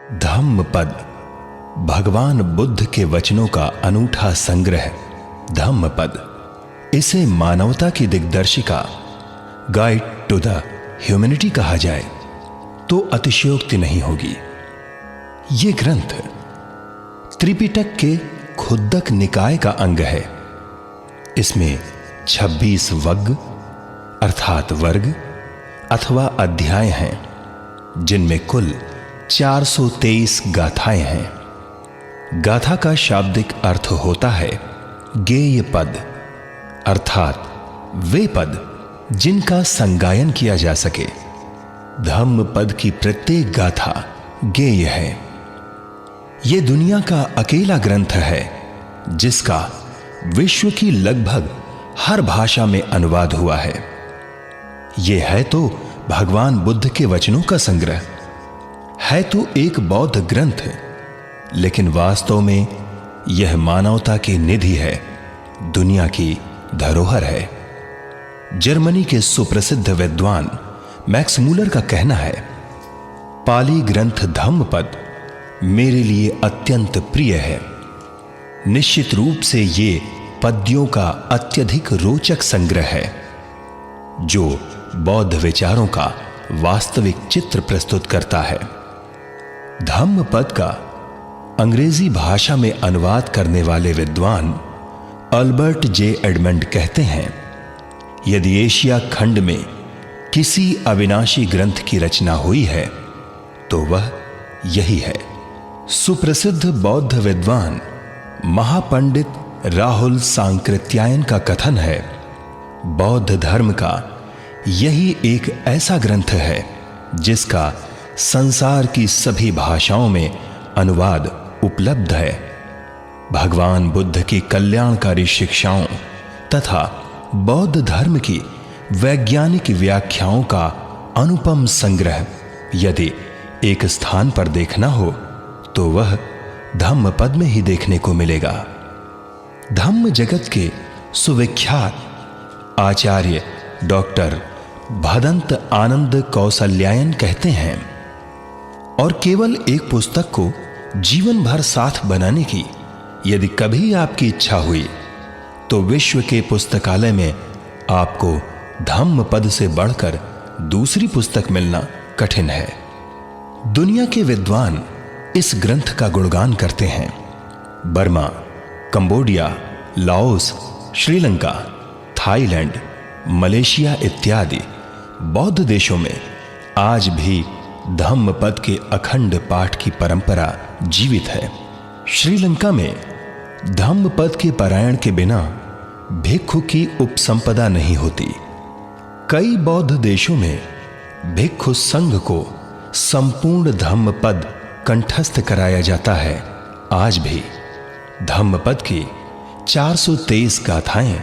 धम्मपद भगवान बुद्ध के वचनों का अनूठा संग्रह। धम्मपद इसे मानवता की दिग्दर्शिका, गाइड टू द ह्यूमैनिटी कहा जाए तो अतिशयोक्ति नहीं होगी। ये ग्रंथ त्रिपिटक के खुद्दक निकाय का अंग है। इसमें 26 वग्ग अर्थात वर्ग अथवा अध्याय हैं, जिनमें कुल 423 गाथाएं हैं। गाथा का शाब्दिक अर्थ होता है गेय पद, अर्थात वे पद जिनका संगायन किया जा सके। धम्म पद की प्रत्येक गाथा गेय है। यह दुनिया का अकेला ग्रंथ है जिसका विश्व की लगभग हर भाषा में अनुवाद हुआ है। यह है तो भगवान बुद्ध के वचनों का संग्रह, है तो एक बौद्ध ग्रंथ, लेकिन वास्तव में यह मानवता की निधि है, दुनिया की धरोहर है। जर्मनी के सुप्रसिद्ध विद्वान मैक्स मूलर का कहना है, पाली ग्रंथ धम्मपद मेरे लिए अत्यंत प्रिय है। निश्चित रूप से ये पद्यों का अत्यधिक रोचक संग्रह है, जो बौद्ध विचारों का वास्तविक चित्र प्रस्तुत करता है। धम्मपद का अंग्रेजी भाषा में अनुवाद करने वाले विद्वान अल्बर्ट जे एडमंड कहते हैं, यदि एशिया खंड में किसी अविनाशी ग्रंथ की रचना हुई है तो वह यही है। सुप्रसिद्ध बौद्ध विद्वान महापंडित राहुल सांकृत्यायन का कथन है, बौद्ध धर्म का यही एक ऐसा ग्रंथ है जिसका संसार की सभी भाषाओं में अनुवाद उपलब्ध है। भगवान बुद्ध की कल्याणकारी शिक्षाओं तथा बौद्ध धर्म की वैज्ञानिक व्याख्याओं का अनुपम संग्रह यदि एक स्थान पर देखना हो तो वह धम्मपद में ही देखने को मिलेगा। धम्म जगत के सुविख्यात आचार्य डॉक्टर भदंत आनंद कौसल्यायन कहते हैं, और केवल एक पुस्तक को जीवन भर साथ बनाने की यदि कभी आपकी इच्छा हुई तो विश्व के पुस्तकालय में आपको धम्मपद से बढ़कर दूसरी पुस्तक मिलना कठिन है। दुनिया के विद्वान इस ग्रंथ का गुणगान करते हैं। Burma, Cambodia, Laos, Sri Lanka, Thailand, Malaysia इत्यादि बौद्ध देशों में आज भी धम्मपद के अखंड पाठ की परंपरा जीवित है। श्रीलंका में धम्मपद के पारायण के बिना भिक्षु की उपसंपदा नहीं होती। कई बौद्ध देशों में भिक्षु संघ को संपूर्ण धम्मपद कंठस्थ कराया जाता है। आज भी धम्मपद की 423 गाथाएं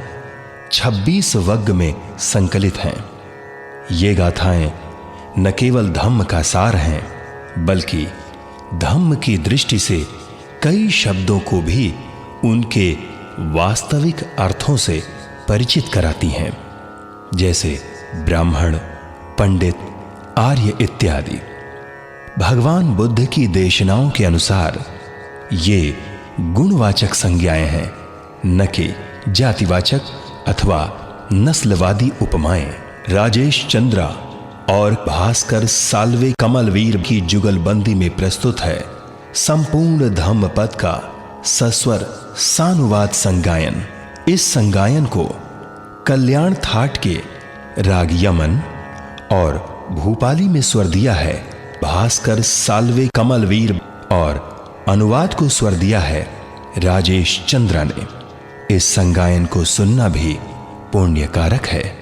26 वग्ग में संकलित हैं। ये गाथाएं न केवल धम्म का सार हैं, बल्कि धम्म की दृष्टि से कई शब्दों को भी उनके वास्तविक अर्थों से परिचित कराती हैं, जैसे ब्राह्मण, पंडित, आर्य इत्यादि। भगवान बुद्ध की देशनाओं के अनुसार ये गुणवाचक संज्ञाएं हैं, न कि जातिवाचक अथवा नस्लवादी उपमाएं। राजेश चंद्रा और भास्कर साल्वे कमलवीर की जुगलबंदी में प्रस्तुत है संपूर्ण धम्मपद का सस्वर सानुवाद संगायन। इस संगायन को कल्याण थाट के राग यमन और भूपाली में स्वर दिया है भास्कर साल्वे कमलवीर, और अनुवाद को स्वर दिया है राजेश चंद्रा ने। इस संगायन को सुनना भी पुण्यकारक है।